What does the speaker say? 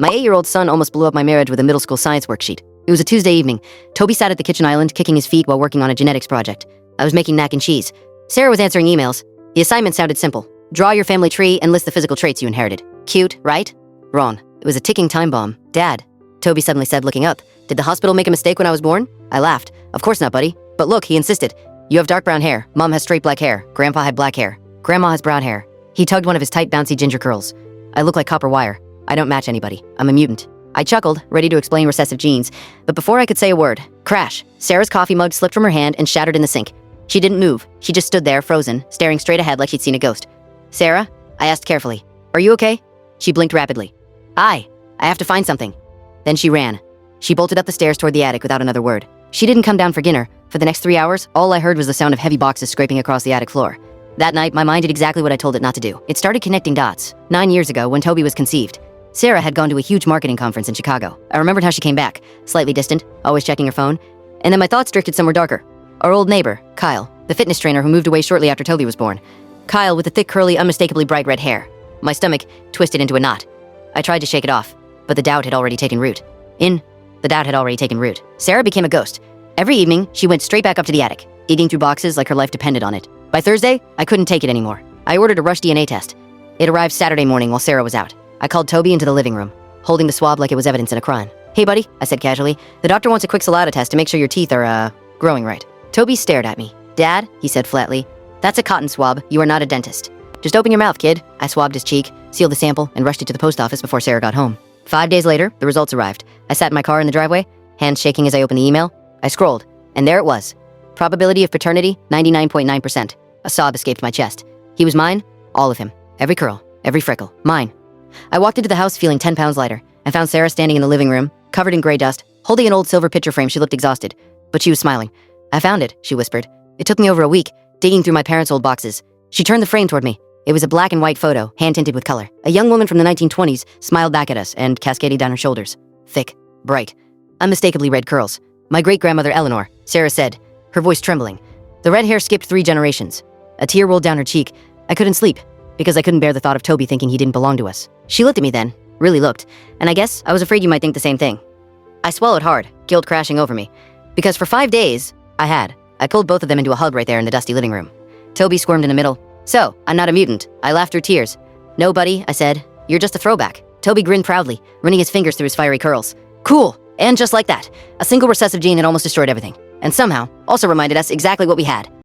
My 8-year-old son almost blew up my marriage with a middle school science worksheet. It was a Tuesday evening. Toby sat at the kitchen island, kicking his feet while working on a genetics project. I was making mac and cheese. Sarah was answering emails. The assignment sounded simple. Draw your family tree and list the physical traits you inherited. Cute, right? Wrong. It was a ticking time bomb. Dad, Toby suddenly said, looking up. Did the hospital make a mistake when I was born? I laughed. Of course not, buddy. But look, he insisted. You have dark brown hair. Mom has straight black hair. Grandpa had black hair. Grandma has brown hair. He tugged one of his tight, bouncy ginger curls. I look like copper wire. I don't match anybody. I'm a mutant. I chuckled, ready to explain recessive genes, but before I could say a word, crash. Sarah's coffee mug slipped from her hand and shattered in the sink. She didn't move. She just stood there, frozen, staring straight ahead like she'd seen a ghost. Sarah? I asked carefully. Are you okay? She blinked rapidly. I have to find something. Then she ran. She bolted up the stairs toward the attic without another word. She didn't come down for dinner. For the next 3 hours, all I heard was the sound of heavy boxes scraping across the attic floor. That night, my mind did exactly what I told it not to do. It started connecting dots. 9 years ago, when Toby was conceived, Sarah had gone to a huge marketing conference in Chicago. I remembered how she came back, slightly distant, always checking her phone. And then my thoughts drifted somewhere darker. Our old neighbor, Kyle, the fitness trainer who moved away shortly after Toby was born. Kyle with the thick, curly, unmistakably bright red hair. My stomach twisted into a knot. I tried to shake it off, but the doubt had already taken root. The doubt had already taken root. Sarah became a ghost. Every evening, she went straight back up to the attic, digging through boxes like her life depended on it. By Thursday, I couldn't take it anymore. I ordered a rush DNA test. It arrived Saturday morning while Sarah was out. I called Toby into the living room, holding the swab like it was evidence in a crime. Hey buddy, I said casually, the doctor wants a quick saliva test to make sure your teeth are, growing right. Toby stared at me. Dad, he said flatly, that's a cotton swab, you are not a dentist. Just open your mouth, kid. I swabbed his cheek, sealed the sample, and rushed it to the post office before Sarah got home. 5 days later, the results arrived. I sat in my car in the driveway, hands shaking as I opened the email. I scrolled, and there it was. Probability of paternity, 99.9%. A sob escaped my chest. He was mine, all of him. Every curl, every freckle, mine. I walked into the house feeling 10 pounds lighter. I found Sarah standing in the living room, covered in gray dust, holding an old silver picture frame. She looked exhausted, but she was smiling. I found it, she whispered. It took me over a week, digging through my parents' old boxes. She turned the frame toward me. It was a black and white photo, hand-tinted with color. A young woman from the 1920s smiled back at us and cascaded down her shoulders. Thick, bright, unmistakably red curls. My great-grandmother Eleanor, Sarah said, her voice trembling. The red hair skipped 3 generations. A tear rolled down her cheek. I couldn't sleep, because I couldn't bear the thought of Toby thinking he didn't belong to us. She looked at me then, really looked, and I guess I was afraid you might think the same thing. I swallowed hard, guilt crashing over me, because for 5 days, I pulled both of them into a hug right there in the dusty living room. Toby squirmed in the middle. So, I'm not a mutant. I laughed through tears. No, buddy, I said. You're just a throwback. Toby grinned proudly, running his fingers through his fiery curls. Cool. And just like that, a single recessive gene had almost destroyed everything. And somehow, also reminded us exactly what we had.